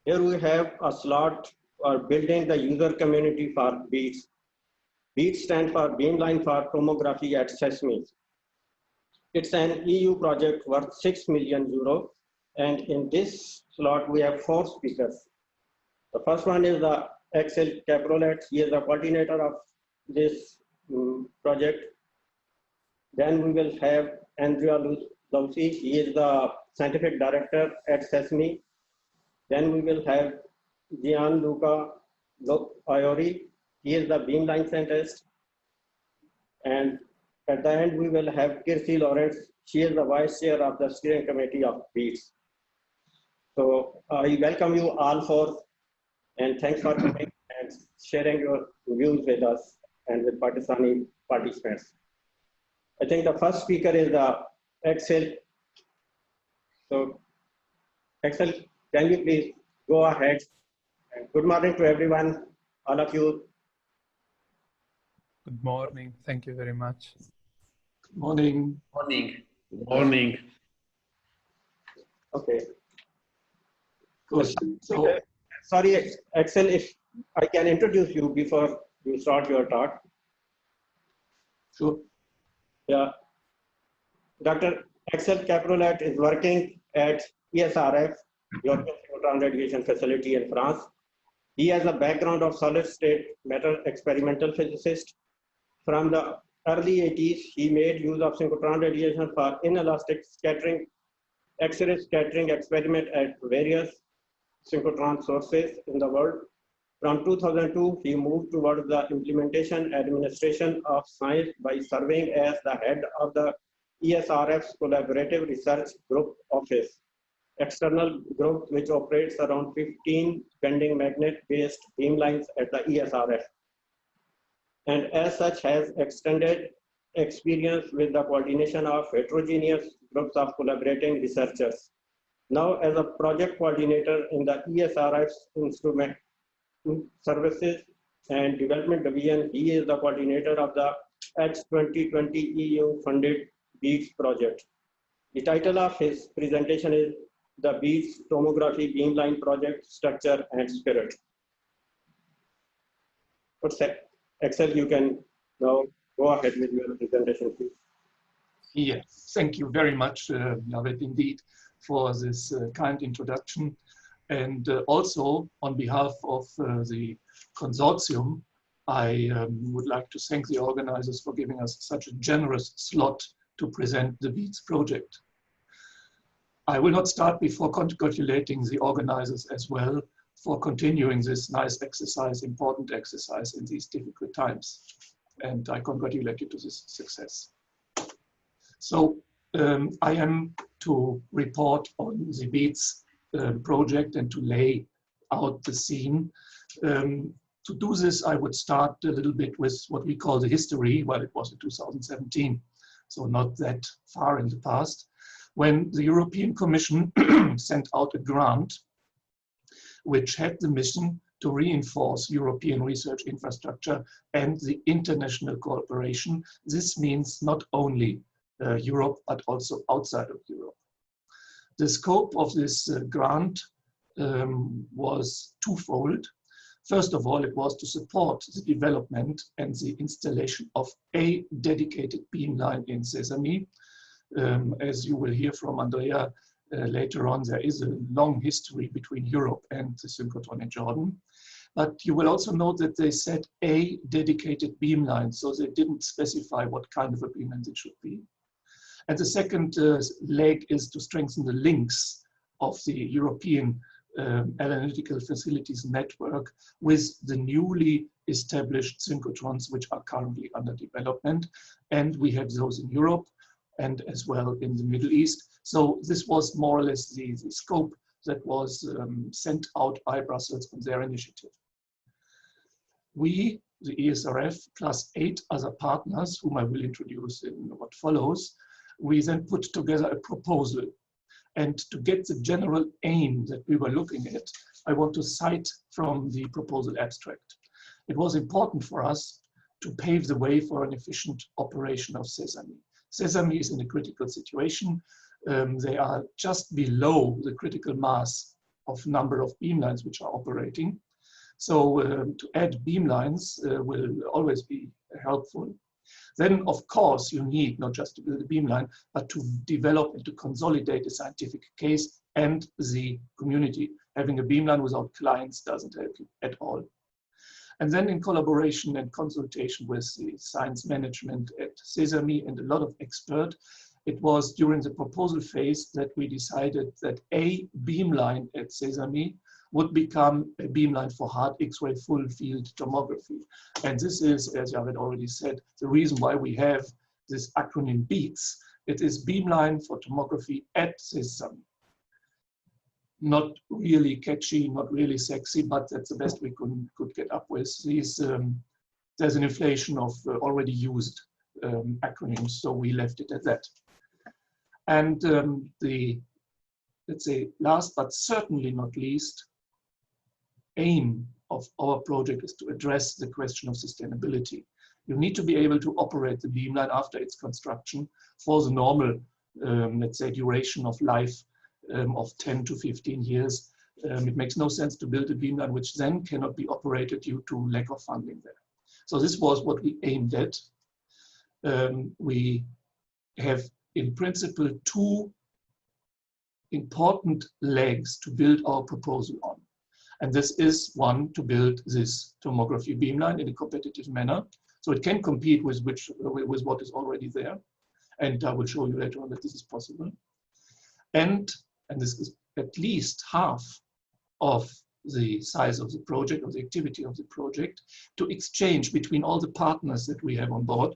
Here we have a slot for building the user community for BEADS. BEADS stands for Beamline for Tomography at Sesame. It's an EU project worth 6 million euro. And in this slot, we have 4 speakers. The first one is the Axel Kaprolat. He is the coordinator of this project. Then we will have Andrea Lucy. He is the scientific director at Sesame. Then we will have Gianluca Iori. He is the Beamline scientist. And at the end, we will have Kirsi Lawrence. She is the vice chair of the steering committee of BEADS. So I welcome you all 4, and thanks for coming and sharing your views with us and with Pakistani participants. I think the first speaker is Axel. So Axel, can you please go ahead? And good morning to everyone, all of you. Good morning. Thank you very much. Good morning. Morning. Good morning. Okay. Good. So, sorry, Axel, if I can introduce you before you start your talk. sure. Yeah. Dr. Axel Kaprolat is working at ESRF, European Synchrotron Radiation Facility in France. He has a background of solid-state matter experimental physicist. From the early 80s, he made use of synchrotron radiation for inelastic scattering, X-ray scattering experiment at various synchrotron sources in the world. From 2002, he moved towards the implementation administration of science by serving as the head of the ESRF's Collaborative Research Group Office, external group which operates around 15 bending magnet-based beamlines at the ESRF, and as such has extended experience with the coordination of heterogeneous groups of collaborating researchers. Now, as a project coordinator in the ESRF's Instrument Services and Development Division, he is the coordinator of the H2020 EU-funded BEADS project. The title of his presentation is the BEADS Tomography Beamline Project Structure and Spirit. Axel, you can now go ahead with your presentation, please. Yes, thank you very much, Navid, indeed, for this kind introduction. And also, on behalf of the consortium, I would like to thank the organizers for giving us such a generous slot to present the BEADS project. I will not start before congratulating the organizers as well for continuing this nice exercise, important exercise in these difficult times. And I congratulate you to this success. So I am to report on the BEADS project and to lay out the scene. To do this, I would start a little bit with what we call the history. Well, it was in 2017, so not that far in the past, when the European Commission sent out a grant which had the mission to reinforce European research infrastructure and the international cooperation. This means not only Europe, but also outside of Europe. The scope of this grant was twofold. First of all, it was to support the development and the installation of a dedicated beamline in Sesame. As you will hear from Andrea later on, there is a long history between Europe and the synchrotron in Jordan. But you will also note that they said a dedicated beamline, so they didn't specify what kind of a beamline it should be. And the second leg is to strengthen the links of the European analytical facilities network with the newly established synchrotrons, which are currently under development. And we have those in Europe and as well in the Middle East. So this was more or less the scope that was sent out by Brussels on their initiative. We, the ESRF, plus 8 other partners, whom I will introduce in what follows, we then put together a proposal. And to get the general aim that we were looking at, I want to cite from the proposal abstract. It was important for us to pave the way for an efficient operation of Sesame. Sesame is in a critical situation. They are just below the critical mass of number of beamlines which are operating. So to add beamlines will always be helpful. Then, of course, you need not just to build a beamline, but to develop and to consolidate a scientific case and the community. Having a beamline without clients doesn't help you at all. And then in collaboration and consultation with the science management at Sesame and a lot of experts, it was during the proposal phase that we decided that a beamline at Sesame would become a beamline for hard X-ray full field tomography. And this is, as Jared already said, the reason why we have this acronym BEATS. It is Beamline for Tomography at Sesame. Not really catchy, not really sexy, but that's the best we could get up with. These, there's an inflation of already used acronyms, so we left it at that. And the, let's say, last but certainly not least, aim of our project is to address the question of sustainability. You need to be able to operate the beamline after its construction for the normal, let's say, duration of life of 10 to 15 years. It makes no sense to build a beamline which then cannot be operated due to lack of funding there. So this was what we aimed at. We have in principle two important legs to build our proposal on. And this is one, to build this tomography beamline in a competitive manner. So it can compete with what is already there. And I will show you later on that this is possible. And this is at least half of the size of the project, of the activity of the project, to exchange between all the partners that we have on board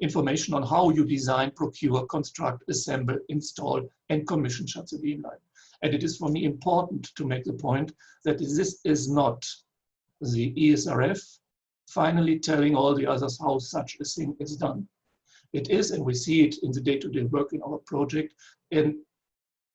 information on how you design, procure, construct, assemble, install, and commission such a beamline. And it is for me important to make the point that this is not the ESRF finally telling all the others how such a thing is done. It is, and we see it in the day-to-day work in our project, in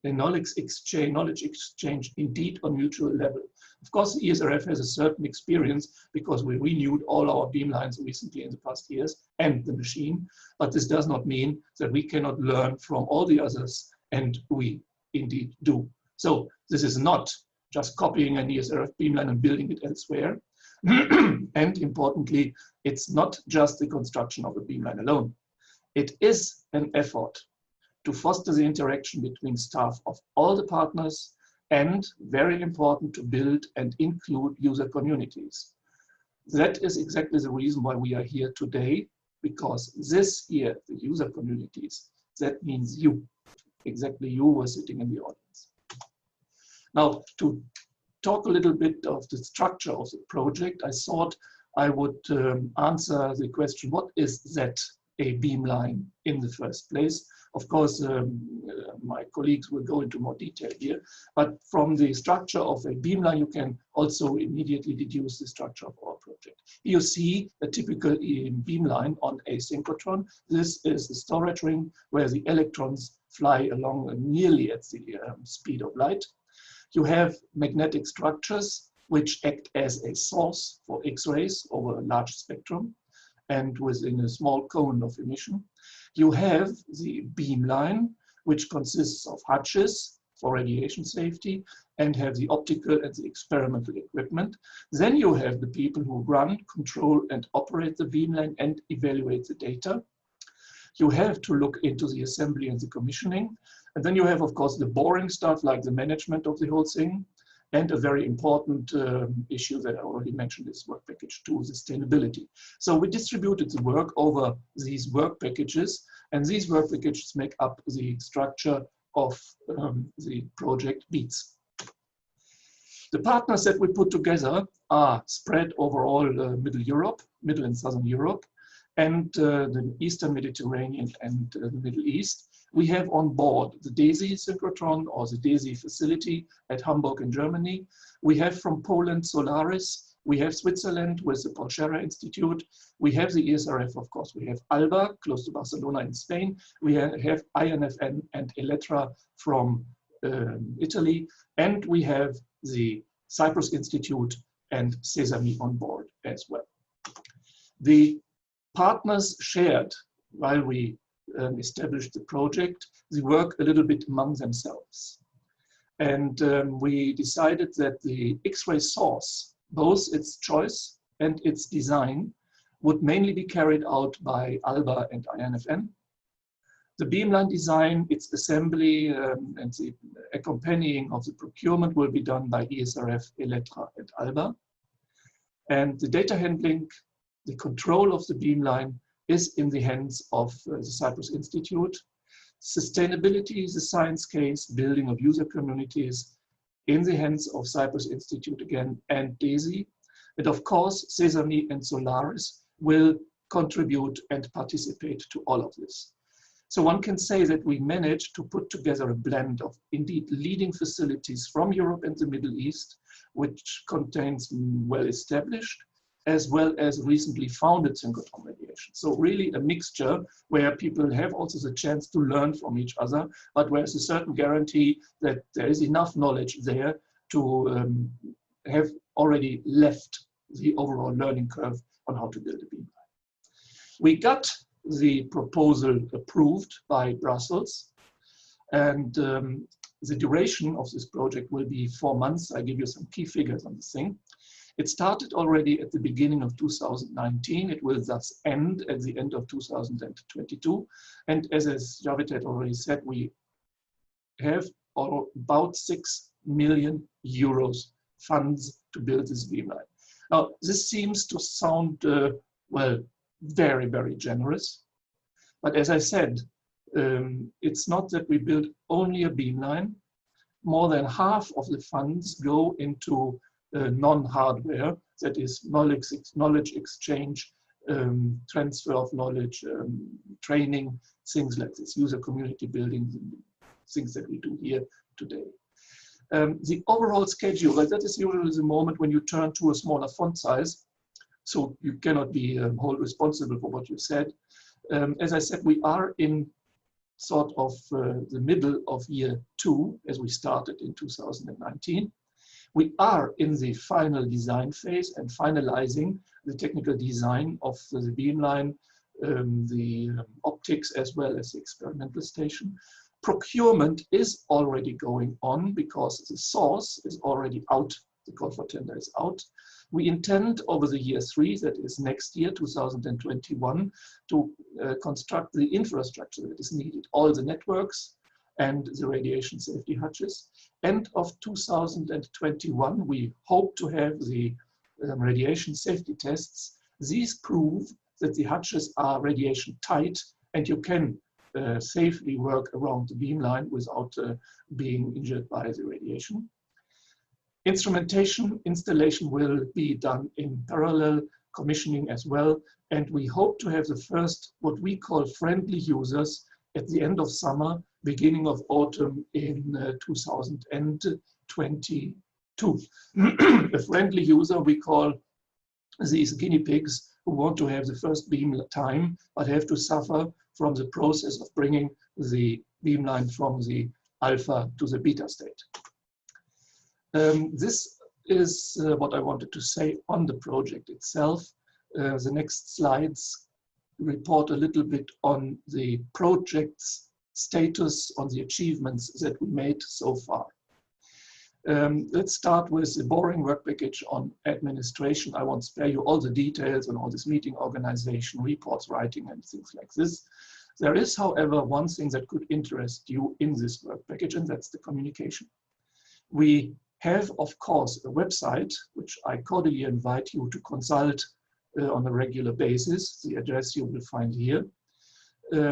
a knowledge exchange indeed on mutual level. Of course, the ESRF has a certain experience because we renewed all our beamlines recently in the past years and the machine, but this does not mean that we cannot learn from all the others, and we indeed do. So this is not just copying an ESRF beamline and building it elsewhere. And importantly, it's not just the construction of a beamline alone. It is an effort to foster the interaction between staff of all the partners, and very important, to build and include user communities. That is exactly the reason why we are here today, because this year, the user communities, that means you, exactly you were sitting in the audience. Now, to talk a little bit of the structure of the project, I thought I would answer the question, what is that a beamline in the first place? Of course, my colleagues will go into more detail here, but from the structure of a beamline, you can also immediately deduce the structure of our project. You see a typical beamline on a synchrotron. This is the storage ring where the electrons fly along nearly at the speed of light. You have magnetic structures which act as a source for X-rays over a large spectrum and within a small cone of emission. You have the beamline, which consists of hutches for radiation safety and have the optical and the experimental equipment. Then you have the people who run, control, and operate the beamline and evaluate the data. You have to look into the assembly and the commissioning. And then you have, of course, the boring stuff like the management of the whole thing. And a very important issue that I already mentioned is work package 2, sustainability. So we distributed the work over these work packages, and these work packages make up the structure of the project BEATS. The partners that we put together are spread over all Middle Europe, Middle and Southern Europe, and the Eastern Mediterranean and the Middle East. We have on board the DESI synchrotron, or the DESI facility at Hamburg in Germany. We have from Poland Solaris. We have Switzerland with the Polschera Institute. We have the ESRF, of course. We have ALBA, close to Barcelona in Spain. We have INFN and Elettra from Italy. And we have the Cyprus Institute and Sesame on board as well. The partners shared, while we established the project, they work a little bit among themselves. And we decided that the X-ray source, both its choice and its design, would mainly be carried out by ALBA and INFN. The beamline design, its assembly, and the accompanying of the procurement will be done by ESRF, ELETRA, and ALBA. And the data handling, the control of the beamline is in the hands of the Cyprus Institute. Sustainability is a science case, building of user communities in the hands of Cyprus Institute again and DESI. And of course, Sesame and Solaris will contribute and participate to all of this. So one can say that we managed to put together a blend of indeed leading facilities from Europe and the Middle East, which contains well-established as well as recently founded synchrotron radiation. So really a mixture where people have also the chance to learn from each other, but where there's a certain guarantee that there is enough knowledge there to have already left the overall learning curve on how to build a beamline. We got the proposal approved by Brussels, and the duration of this project will be 4 months. I give you some key figures on this thing. It started already at the beginning of 2019. It will thus end at the end of 2022. And as Javid had already said, we have about 6 million euros funds to build this beamline. Now, this seems to sound, well, very, very generous. But as I said, it's not that we build only a beamline. More than half of the funds go into non-hardware, that is knowledge exchange, transfer of knowledge, training, things like this, user community building, things that we do here today. The overall schedule, like that is usually the moment when you turn to a smaller font size, so you cannot be held responsible for what you said. As I said, we are in sort of the middle of year 2, as we started in 2019. We are in the final design phase and finalizing the technical design of the beamline, the optics, as well as the experimental station. Procurement is already going on because the source is already out, the call for tender is out. We intend over the year 3, that is next year, 2021, to construct the infrastructure that is needed, all the networks and the radiation safety hutches. End of 2021, we hope to have the radiation safety tests. These prove that the hutches are radiation tight and you can safely work around the beamline without being injured by the radiation. Instrumentation installation will be done in parallel, commissioning as well, and we hope to have the first, what we call friendly users, at the end of summer, beginning of autumn in 2022. A friendly user we call these guinea pigs who want to have the first beam time, but have to suffer from the process of bringing the beamline from the alpha to the beta state. This is what I wanted to say on the project itself. The next slides report a little bit on the project's status, on the achievements that we made so far. Let's start with the boring work package on administration. I won't spare you all the details on all this meeting organization, reports writing, and things like this. There is, however, one thing that could interest you in this work package, and that's the communication. We have, of course, a website, which I cordially invite you to consult on a regular basis. The address you will find here.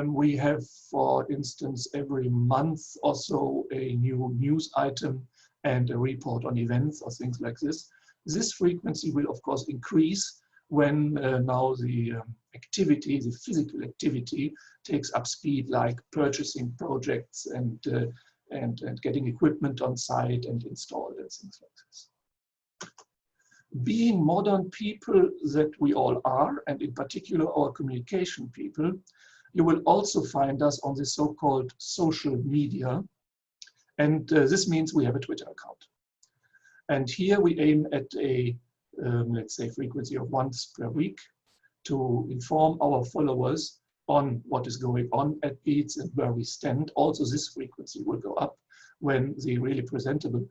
We have, for instance, every month or so a new news item and a report on events or things like this. This frequency will, of course, increase when now the activity, the physical activity, takes up speed, like purchasing projects and getting equipment on site and installed and things like this. Being modern people that we all are, and in particular our communication people, you will also find us on the so-called social media. And this means we have a Twitter account. And here we aim at a, let's say, frequency of once per week to inform our followers on what is going on at BEATS and where we stand. Also, this frequency will go up. when the really presentable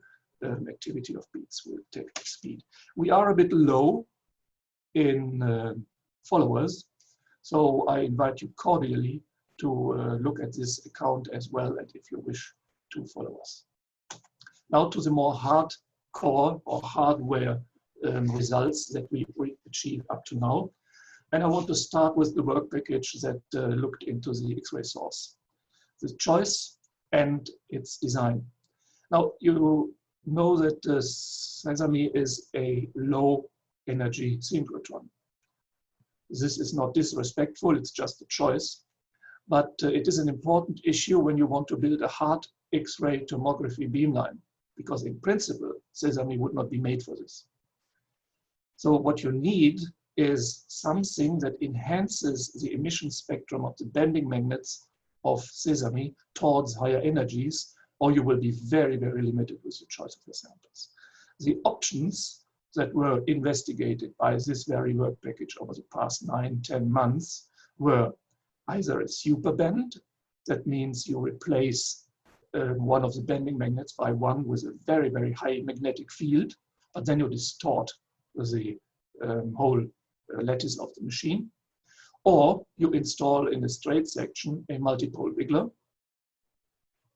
activity of beats will take speed. We are a bit low in followers, so I invite you cordially to look at this account as well, and if you wish to follow us. Now to the more hardcore or hardware results that we achieved up to now. And I want to start with the work package that looked into the X-ray source, the choice and its design. Now you know that Sesame is a low energy synchrotron. This is not disrespectful, it's just a choice. But it is an important issue when you want to build a hard X-ray tomography beamline, because in principle, Sesame would not be made for this. So what you need is something that enhances the emission spectrum of the bending magnets of Sesame towards higher energies, or you will be very, very limited with the choice of the samples. The options that were investigated by this very work package over the past 9-10 months were either a super bend, that means you replace one of the bending magnets by one with a very, very high magnetic field, but then you distort the whole lattice of the machine. Or you install in a straight section a multipole wiggler,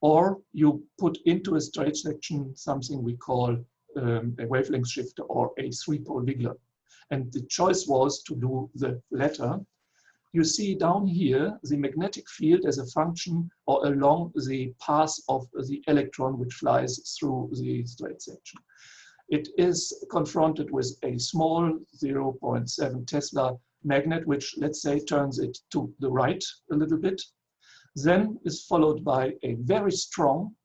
or you put into a straight section something we call a wavelength shifter or a 3-pole wiggler. And the choice was to do the latter. You see down here the magnetic field as a function or along the path of the electron which flies through the straight section. It is confronted with a small 0.7 Tesla magnet, which let's say turns it to the right a little bit. Then is followed by a very strong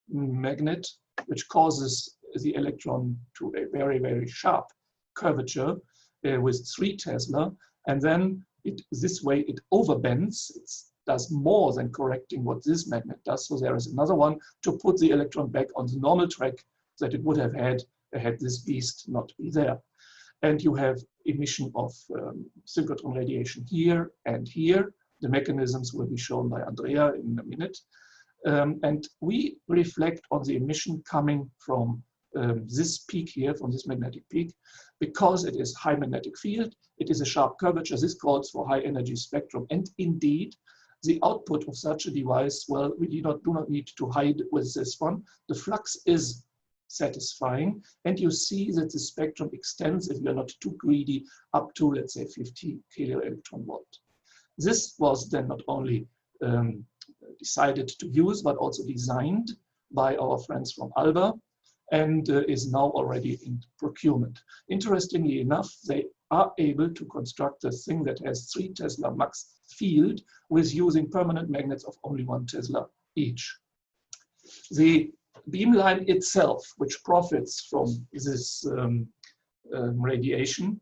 magnet, which causes the electron to a very, very sharp curvature with 3 Tesla. And then this way it overbends. It does more than correcting what this magnet does. So there is another one to put the electron back on the normal track that it would have had this beast not be there. And you have emission of synchrotron radiation here and here. The mechanisms will be shown by Andrea in a minute. And we reflect on the emission coming from this peak here, from this magnetic peak, because it is high magnetic field, it is a sharp curvature, this calls for high energy spectrum. And indeed, the output of such a device, well, we do not need to hide with this one. The flux is satisfying, and you see that the spectrum extends, if you're not too greedy, up to, let's say, 50 kilo-electron volt. This was then not only decided to use, but also designed by our friends from Alba, and is now already in procurement. Interestingly enough, they are able to construct a thing that has 3 Tesla max field with using permanent magnets of only 1 Tesla each. The beamline itself, which profits from this radiation,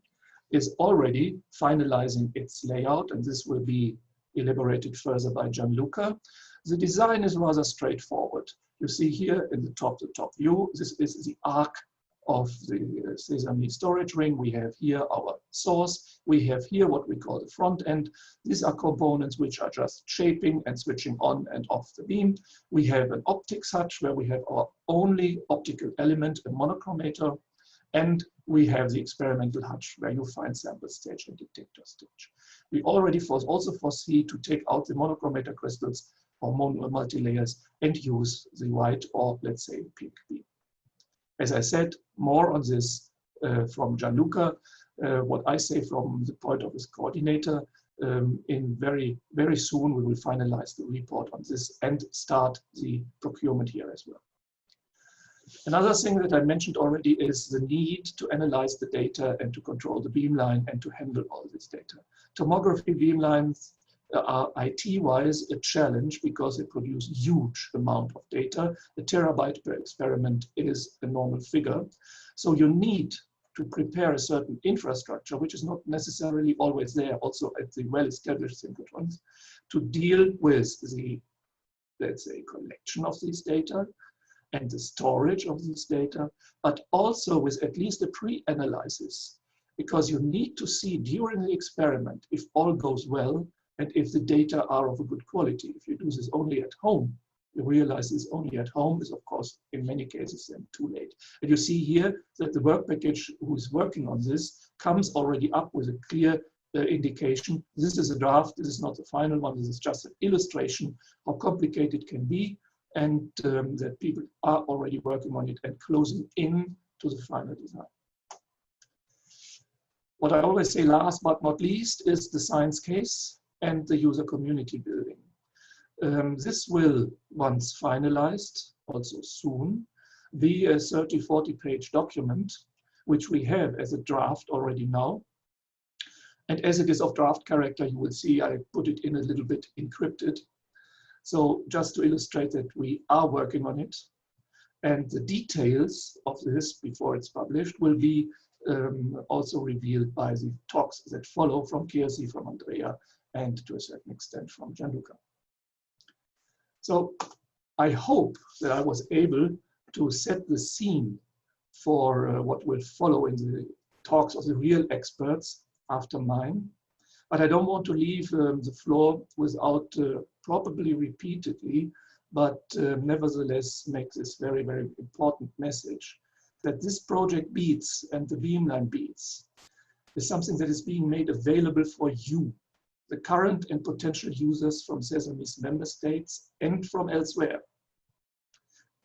is already finalizing its layout, and this will be elaborated further by Gianluca. The design is rather straightforward. You see here in the top view, this is the arc of the Sesame storage ring. We have here our source. We have here what we call the front end. These are components which are just shaping and switching on and off the beam. We have an optics hutch where we have our only optical element, a monochromator. And we have the experimental hutch where you find sample stage and detector stage. We already also foresee to take out the monochromator crystals or multi-layers and use the white or, let's say, pink beam. As I said, more on this from Gianluca. What I say from the point of his coordinator, in very, very soon we will finalize the report on this and start the procurement here as well. Another thing that I mentioned already is the need to analyze the data and to control the beamline and to handle all this data. Tomography beamlines are IT-wise a challenge because they produce huge amount of data. A terabyte per experiment is a normal figure. So you need to prepare a certain infrastructure, which is not necessarily always there also at the well-established synchrotrons, to deal with the, let's say, collection of these data and the storage of these data, but also with at least a pre-analysis, because you need to see during the experiment if all goes well and if the data are of a good quality. If you do this only at home, you realize is only at home is, of course, in many cases then too late. And you see here that the work package who is working on this comes already up with a clear indication. This is a draft, this is not the final one, this is just an illustration how complicated it can be, and that people are already working on it and closing in to the final design. What I always say last but not least is the science case and the user community building. This will, once finalized, also soon, be a 30-40 page document, which we have as a draft already now. And as it is of draft character, you will see I put it in a little bit encrypted. So just to illustrate that we are working on it. And the details of this before it's published will be also revealed by the talks that follow from Kirsi, from Andrea, and to a certain extent from Gianluca. So I hope that I was able to set the scene for what will follow in the talks of the real experts after mine. But I don't want to leave the floor without probably repeatedly, but nevertheless make this very, very important message that this project Beats and the Beamline Beats is something that is being made available for you, the current and potential users from Sesame's member states and from elsewhere.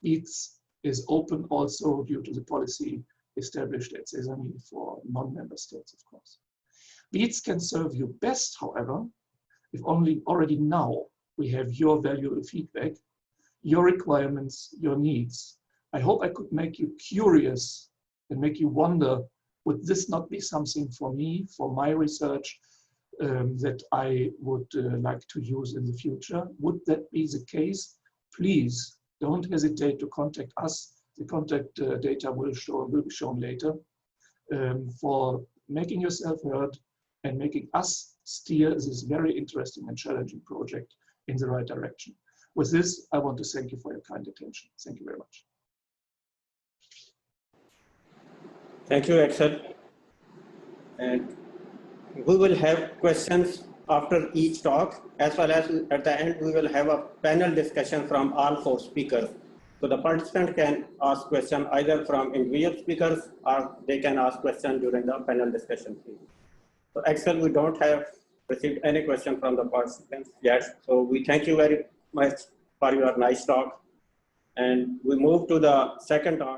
Beats is open also due to the policy established at Sesame for non-member states, of course. Beats can serve you best, however, if only already now we have your valuable feedback, your requirements, your needs. I hope I could make you curious and make you wonder, would this not be something for me, for my research, that I would like to use in the future? Would that be the case? Please don't hesitate to contact us. The contact data will be shown later, for making yourself heard and making us steer this very interesting and challenging project in the right direction. With this, I want to thank you for your kind attention. Thank you very much. Thank you, Axel. And we will have questions after each talk, as well as at the end, we will have a panel discussion from all 4 speakers. So the participant can ask questions either from individual speakers or they can ask questions during the panel discussion. So Axel, we don't have received any question from the participants yet. So we thank you very much for your nice talk. And we move to the second talk.